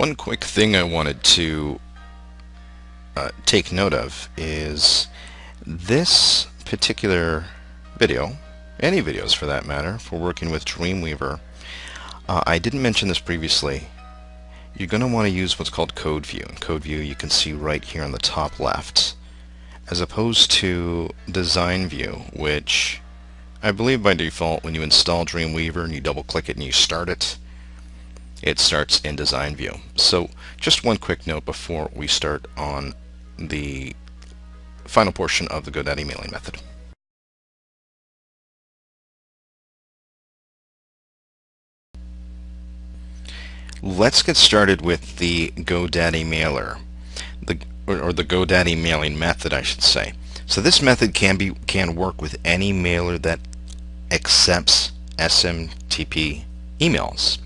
One quick thing I wanted to take note of is this particular video, any videos for that matter, for working with Dreamweaver. I didn't mention this previously. You're going to want to use what's called Code View. And Code View you can see right here on the top left, as opposed to Design View, which I believe by default when you install Dreamweaver and you double click it and you start it, it starts in Design View. So just one quick note before we start on the final portion of the GoDaddy mailing method. Let's get started with the GoDaddy mailer, or the GoDaddy mailing method, I should say. So this method can work with any mailer that accepts SMTP emails.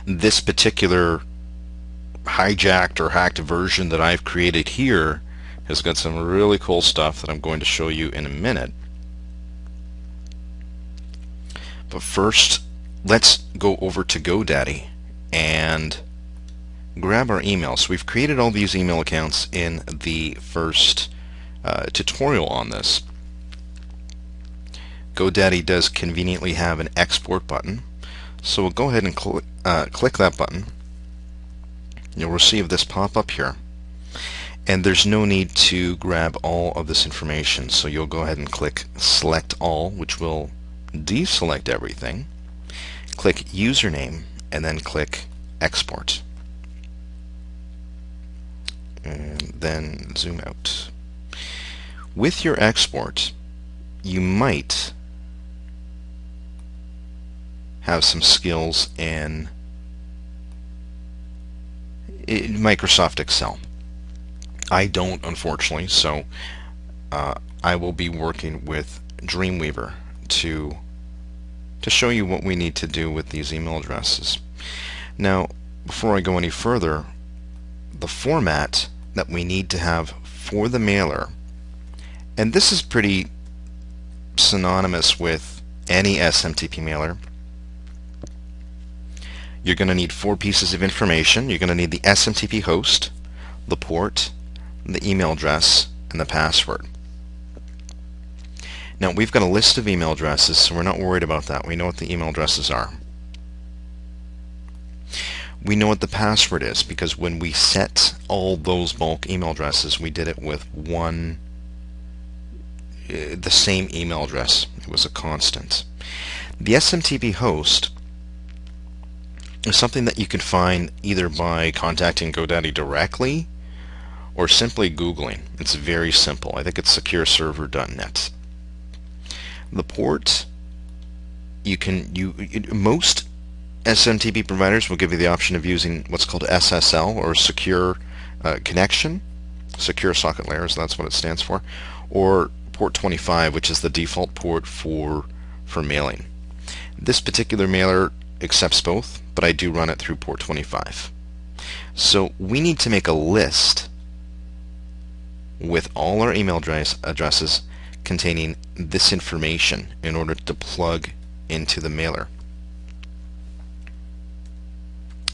This particular hijacked or hacked version that I've created here has got some really cool stuff that I'm going to show you in a minute. But first, let's go over to GoDaddy and grab our email. So we've created all these email accounts in the first tutorial on this. GoDaddy does conveniently have an export button, so we'll go ahead and click that button. You'll receive this pop-up here, and there's no need to grab all of this information, so you'll go ahead and click Select All, which will deselect everything. Click Username and then click Export, and then zoom out. With your export, you might have some skills in Microsoft Excel. I don't, unfortunately, so I will be working with Dreamweaver to show you what we need to do with these email addresses. Now, before I go any further, the format that we need to have for the mailer, and this is pretty synonymous with any SMTP mailer. You're going to need 4 pieces of information. You're going to need the SMTP host, the port, the email address, and the password. Now we've got a list of email addresses, so we're not worried about that. We know what the email addresses are. We know what the password is because when we set all those bulk email addresses, we did it with the same email address. It was a constant. The SMTP host is something that you can find either by contacting GoDaddy directly or simply Googling. It's very simple. I think it's secureserver.net. The port, most SMTP providers will give you the option of using what's called SSL, or Secure Connection, Secure Socket Layers, that's what it stands for, or port 25, which is the default port for mailing. This particular mailer accepts both, but I do run it through port 25. So we need to make a list with all our email addresses containing this information in order to plug into the mailer.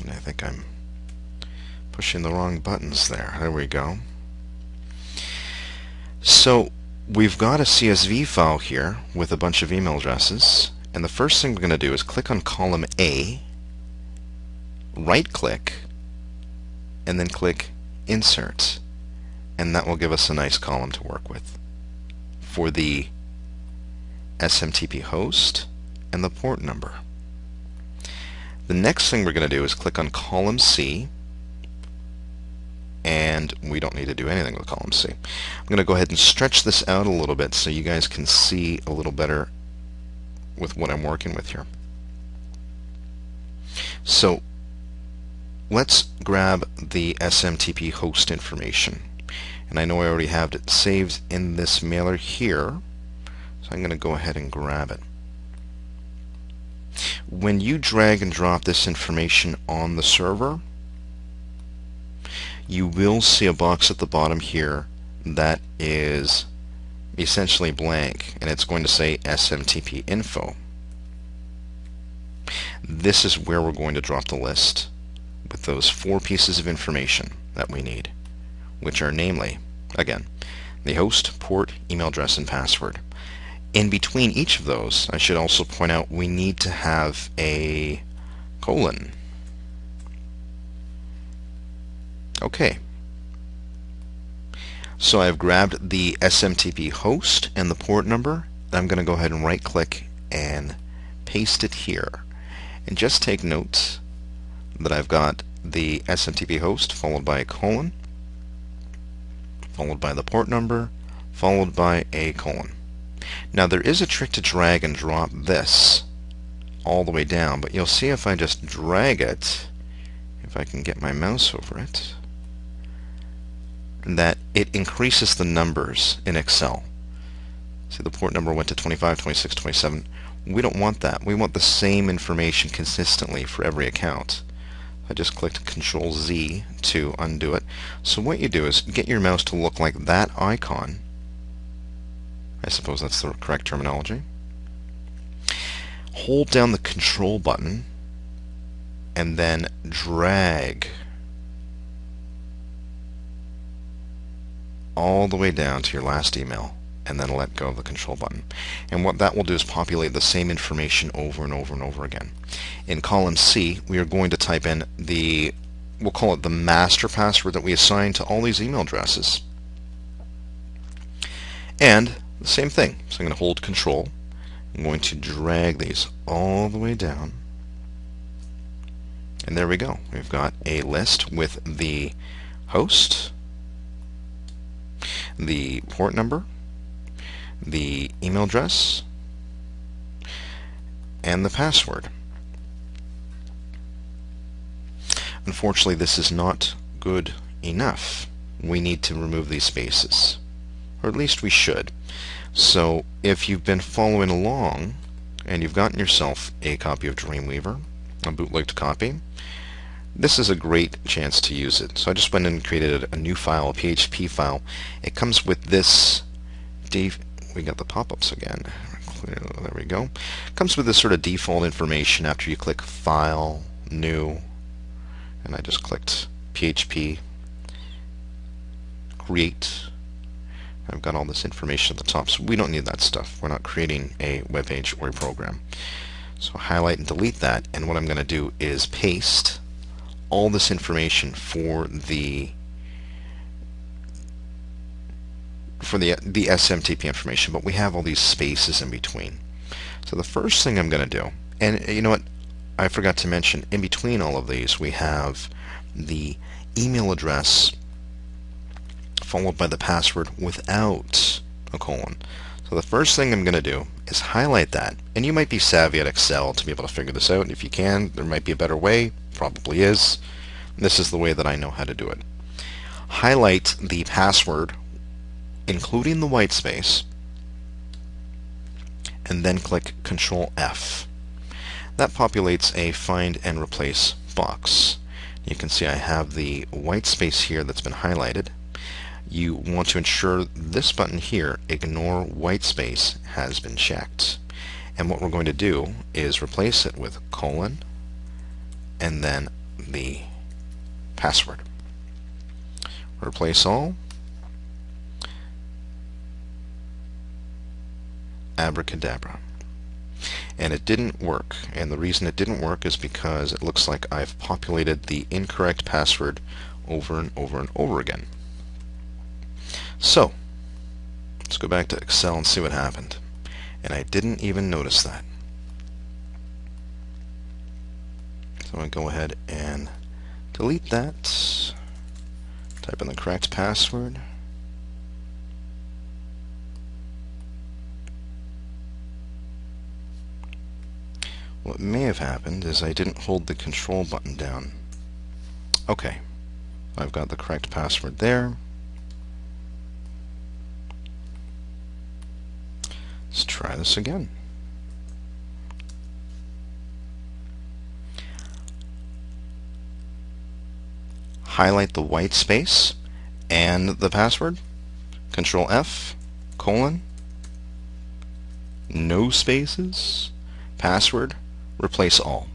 And I think I'm pushing the wrong buttons there. There we go. So we've got a CSV file here with a bunch of email addresses, and the first thing we're going to do is click on column A, right click, and then click Insert, and that will give us a nice column to work with for the SMTP host and the port number. The next thing we're going to do is click on column C, and we don't need to do anything with column C. I'm going to go ahead and stretch this out a little bit so you guys can see a little better with what I'm working with here. So let's grab the SMTP host information, and I know I already have it saved in this mailer here, so I'm going to go ahead and grab it. When you drag and drop this information on the server, you will see a box at the bottom here that is essentially blank, and it's going to say SMTP info. This is where we're going to drop the list with those 4 pieces of information that we need, which are namely, again, the host, port, email address, and password. In between each of those, I should also point out we need to have a colon. Okay. So I've grabbed the SMTP host and the port number. I'm going to go ahead and right click and paste it here. And just take note that I've got the SMTP host followed by a colon, followed by the port number, followed by a colon. Now there is a trick to drag and drop this all the way down, but you'll see if I just drag it, if I can get my mouse over it, that it increases the numbers in Excel. See, the port number went to 25, 26, 27. We don't want that. We want the same information consistently for every account. I just clicked Control Z to undo it. So what you do is get your mouse to look like that icon. I suppose that's the correct terminology. Hold down the Control button and then drag all the way down to your last email, and then let go of the Control button. And what that will do is populate the same information over and over and over again. In column C, we are going to type in the, we'll call it the master password that we assign to all these email addresses. And the same thing. So I'm going to hold Control. I'm going to drag these all the way down. And there we go. We've got a list with the host, the port number, the email address, and the password. Unfortunately, this is not good enough. We need to remove these spaces, or at least we should. So if you've been following along and you've gotten yourself a copy of Dreamweaver, a bootlegged copy, this is a great chance to use it. So I just went and created a new file, a PHP file. It comes with this, we got the pop-ups again. There we go. It comes with this sort of default information after you click File, New, and I just clicked PHP, Create. I've got all this information at the top, so we don't need that stuff. We're not creating a web page or a program. So highlight and delete that, and what I'm going to do is paste all this information for the SMTP information, but we have all these spaces in between. So the first thing I'm going to do, and you know what, I forgot to mention, in between all of these we have the email address followed by the password without a colon. So the first thing I'm going to do is highlight that, and you might be savvy at Excel to be able to figure this out, and if you can, there might be a better way, probably is. This is the way that I know how to do it. Highlight the password, including the white space, and then click Control F. That populates a find and replace box. You can see I have the white space here that's been highlighted. You want to ensure this button here, ignore white space, has been checked. And what we're going to do is replace it with colon and then the password. Replace all. Abracadabra. And it didn't work, and the reason it didn't work is because it looks like I've populated the incorrect password over and over and over again. So let's go back to Excel and see what happened, and I didn't even notice that. So I go ahead and delete that, type in the correct password, what may have happened is I didn't hold the Control button down. Okay, I've got the correct password there. Let's try this again. Highlight the white space and the password. Control F, colon, no spaces, password, replace all.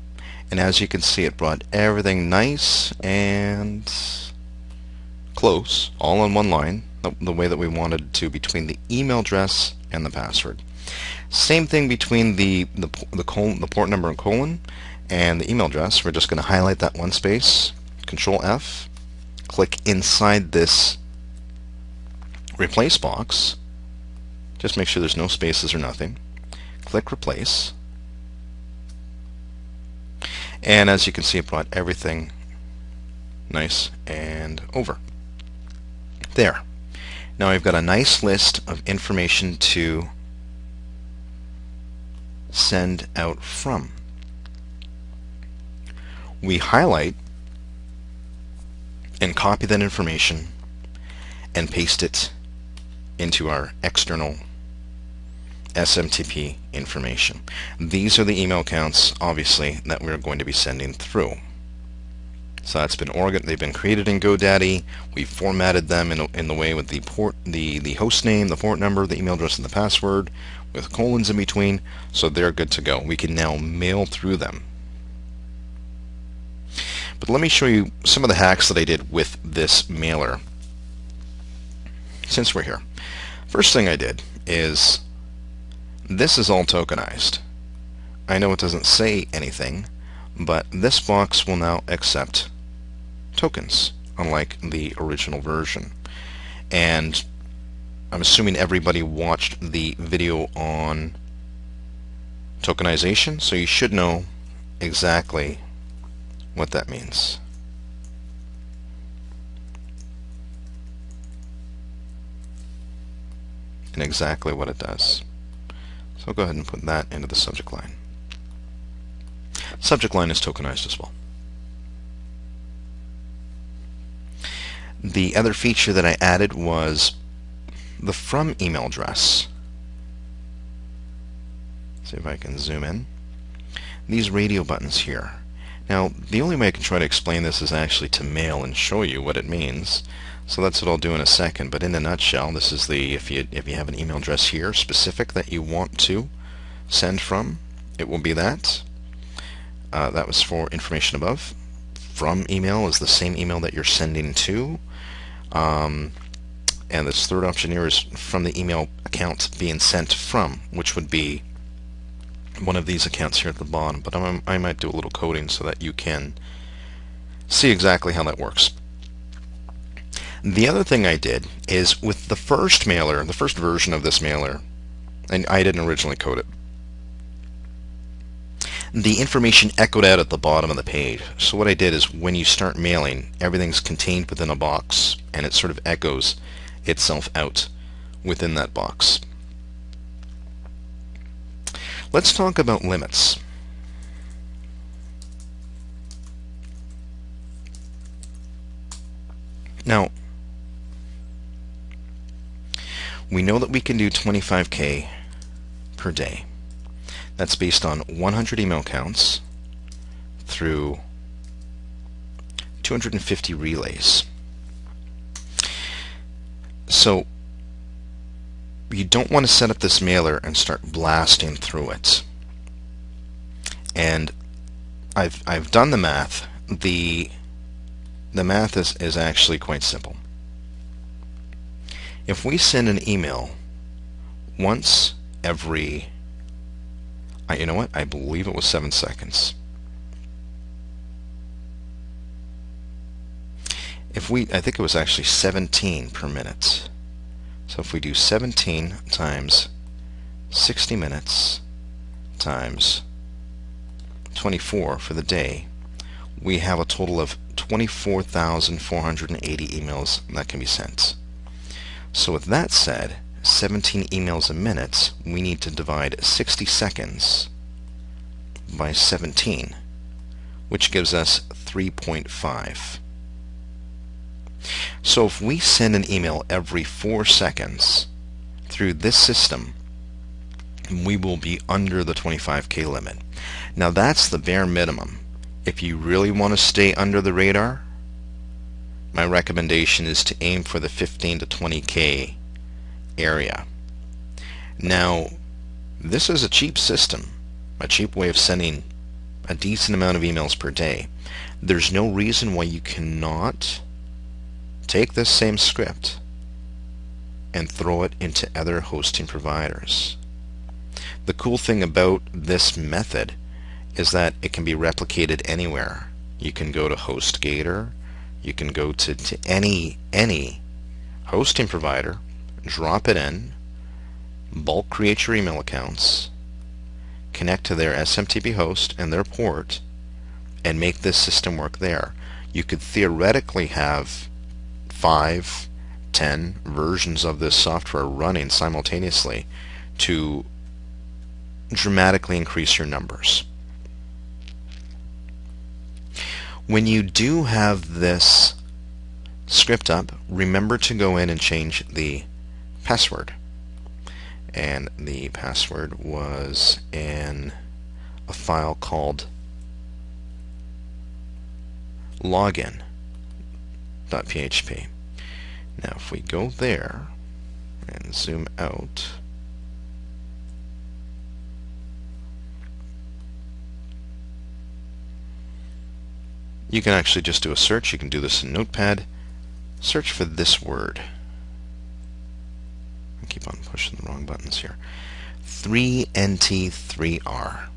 And as you can see, it brought everything nice and close, all in one line, the way that we wanted it to, between the email address and the password. Same thing between the port number and colon and the email address. We're just going to highlight that one space, Control F, click inside this replace box, just make sure there's no spaces or nothing, click replace, and as you can see, it brought everything nice and over. There. Now I've got a nice list of information to send out from. We highlight and copy that information and paste it into our external SMTP information. These are the email accounts, obviously, that we're going to be sending through. So that's been they've been created in GoDaddy. We've formatted them in the way with the port, the host name, the port number, the email address, and the password, with colons in between, so they're good to go. We can now mail through them. But let me show you some of the hacks that I did with this mailer since we're here. First thing I did is, this is all tokenized. I know it doesn't say anything, but this box will now accept tokens, unlike the original version. And I'm assuming everybody watched the video on tokenization, so you should know exactly what that means. And exactly what it does. So I'll go ahead and put that into the subject line. Subject line is tokenized as well. The other feature that I added was the from email address. See if I can zoom in. These radio buttons here. Now, the only way I can try to explain this is actually to mail and show you what it means. So that's what I'll do in a second. But in a nutshell, this is the if you have an email address here specific that you want to send from, it will be that. That was for information above. From email is the same email that you're sending to. And this third option here is from the email account being sent from, which would be one of these accounts here at the bottom. But I might do a little coding so that you can see exactly how that works. The other thing I did is with the first mailer, the first version of this mailer, and I didn't originally code it, the information echoed out at the bottom of the page. So what I did is when you start mailing, everything's contained within a box, and it sort of echoes itself out within that box. Let's talk about limits. Now, we know that we can do 25K per day. That's based on 100 email accounts through 250 relays. So you don't want to set up this mailer and start blasting through it. And I've done the math. The math is actually quite simple. If we send an email once every, you know what, I believe it was 7 seconds. I think it was actually 17 per minute. So if we do 17 times 60 minutes times 24 for the day, we have a total of 24,480 emails that can be sent. So with that said, 17 emails a minute, we need to divide 60 seconds by 17, which gives us 3.5. So if we send an email every 4 seconds through this system, we will be under the 25K limit. Now that's the bare minimum. If you really want to stay under the radar, my recommendation is to aim for the 15 to 20K area. Now, this is a cheap system, a cheap way of sending a decent amount of emails per day. There's no reason why you cannot take this same script and throw it into other hosting providers. The cool thing about this method is that it can be replicated anywhere. You can go to HostGator, you can go to any hosting provider, drop it in, bulk create your email accounts, connect to their SMTP host and their port, and make this system work there. You could theoretically have 5, 10 versions of this software running simultaneously to dramatically increase your numbers. When you do have this script up, remember to go in and change the password. And the password was in a file called login.php. Now if we go there and zoom out, you can actually just do a search. You can do this in Notepad. Search for this word. I keep on pushing the wrong buttons here. 3NT3R.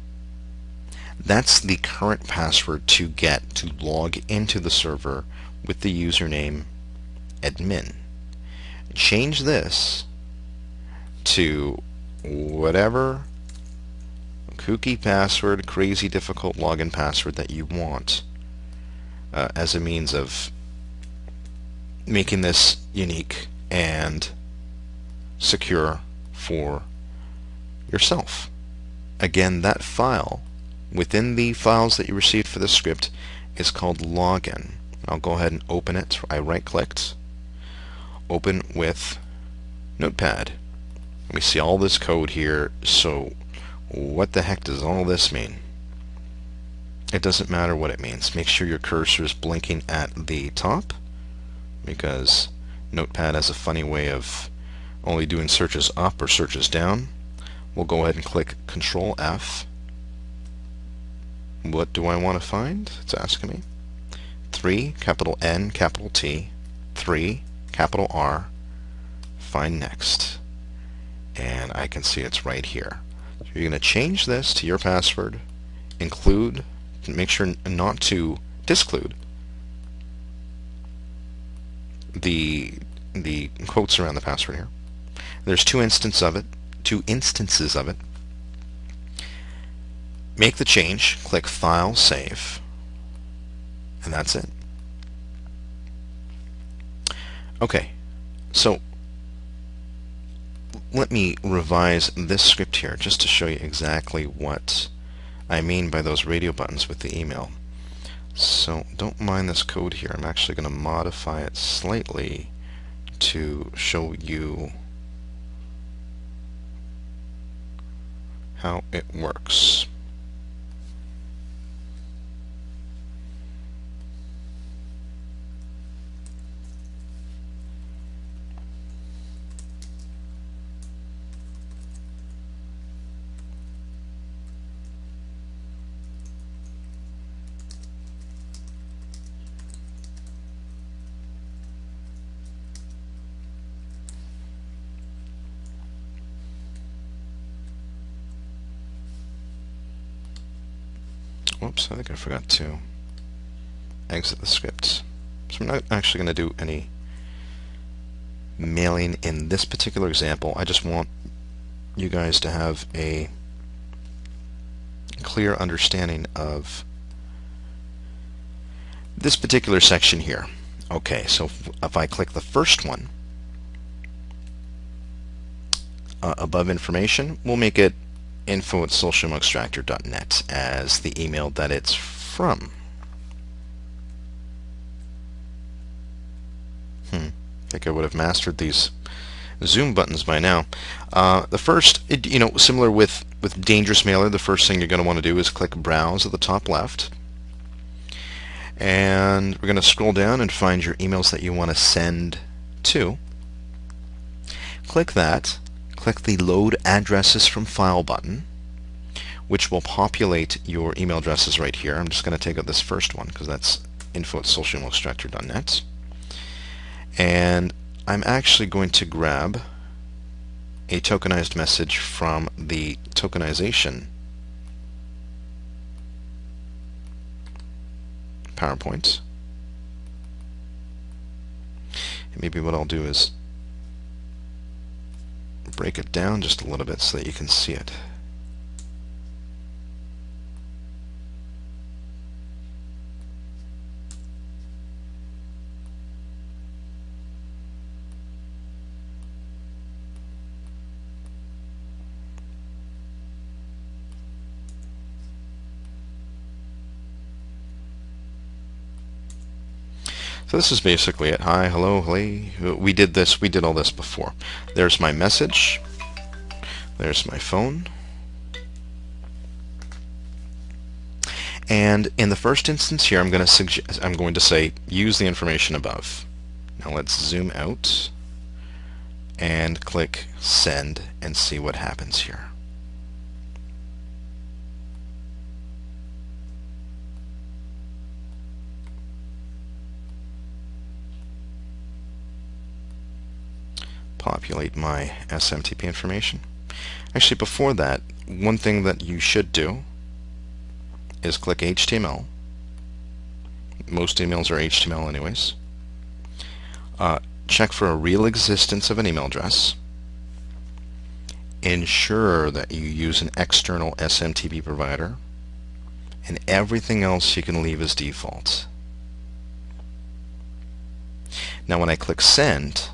That's the current password to get to log into the server with the username admin. Change this to whatever kooky password, crazy difficult login password that you want, as a means of making this unique and secure for yourself. Again, that file within the files that you received for this script is called login. I'll go ahead and open it. I right-clicked, open with Notepad. We see all this code here, so what the heck does all this mean? It doesn't matter what it means. Make sure your cursor is blinking at the top, because Notepad has a funny way of only doing searches up or searches down. We'll go ahead and click Control F. What do I want to find? It's asking me. 3, capital N, capital T, 3, capital R, find next. And I can see it's right here. So you're going to change this to your password, include, make sure not to disclude the quotes around the password here. There's two instances of it. Make the change, click File, Save, and that's it. Okay, so let me revise this script here just to show you exactly what I mean by those radio buttons with the email. So don't mind this code here. I'm actually going to modify it slightly to show you how it works. Whoops, I think I forgot to exit the script. So I'm not actually going to do any mailing in this particular example. I just want you guys to have a clear understanding of this particular section here. Okay, so if I click the first one, above information, we'll make it info@socialmoextractor.net as the email that it's from. I think I would have mastered these zoom buttons by now. The first, similar with Dangerous Mailer, the first thing you're going to want to do is click Browse at the top left. And we're going to scroll down and find your emails that you want to send to. Click that. Click the Load Addresses from File button. which will populate your email addresses right here. I'm just going to take out this first one because that's info@socialemailextractor.net. And I'm actually going to grab a tokenized message from the tokenization PowerPoint. And maybe what I'll do is break it down just a little bit so that you can see it. So this is basically it. Hi, hello, hey. We did all this before. There's my message. There's my phone. And in the first instance here, I'm going to say use the information above. Now let's zoom out and click send and see what happens here. Populate my SMTP information. Actually, before that, one thing that you should do is click HTML. Most emails are HTML anyways. Check for a real existence of an email address. Ensure that you use an external SMTP provider, and everything else you can leave as default. Now when I click send,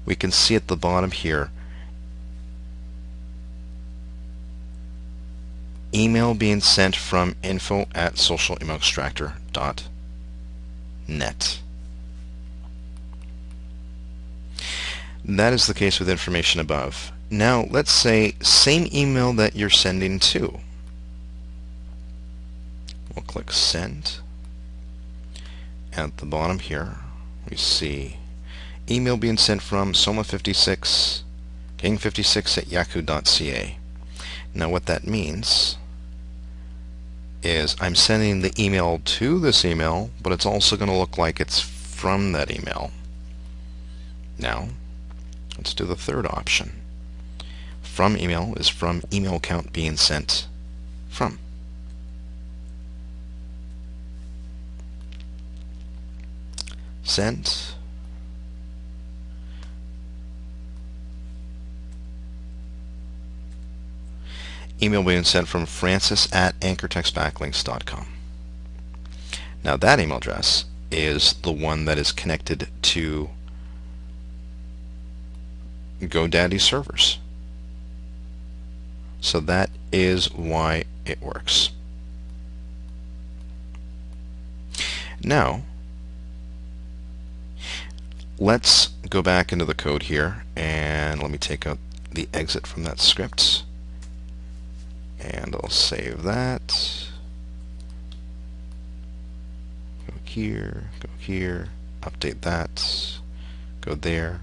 we can see at the bottom here email being sent from info@socialemailextractor.net. That is the case with information above. Now let's say same email that you're sending to. We'll click send. At the bottom here we see email being sent from soma56 king56@yahoo.ca. Now what that means is I'm sending the email to this email, but it's also going to look like it's from that email. Now let's do the third option. From email is from email account being sent from. Send. Email being sent from francis@anchortextbacklinks.com. Now that email address is the one that is connected to GoDaddy servers. So that is why it works. Now let's go back into the code here, and let me take out the exit from that script. And I'll save that. Go here, update that, go there.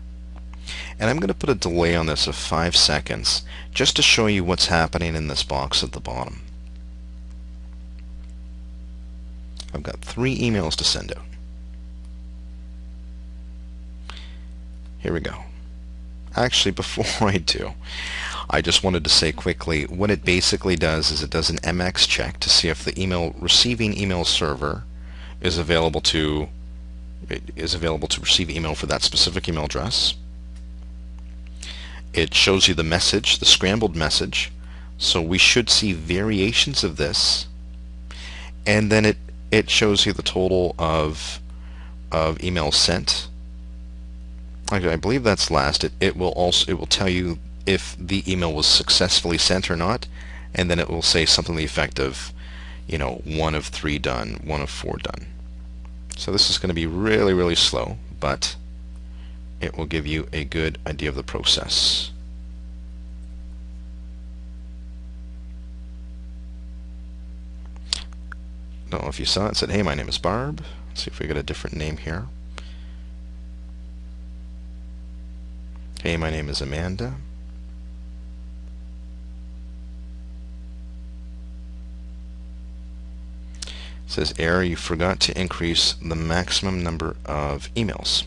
And I'm going to put a delay on this of 5 seconds just to show you what's happening in this box at the bottom. I've got 3 emails to send out. Here we go. Actually, before I do, I just wanted to say quickly, what it basically does is it does an MX check to see if the receiving email server is available to receive email for that specific email address. It shows you the message, the scrambled message, so we should see variations of this, and then it shows you the total of emails sent. I believe that's last. It will tell you if the email was successfully sent or not, and then it will say something to the effect of, 1 of 3 done, 1 of 4 done. So this is going to be really, really slow, but it will give you a good idea of the process. Don't know if you saw it. It said, hey, my name is Barb. Let's see if we get a different name here. Hey, my name is Amanda. says error, you forgot to increase the maximum number of emails.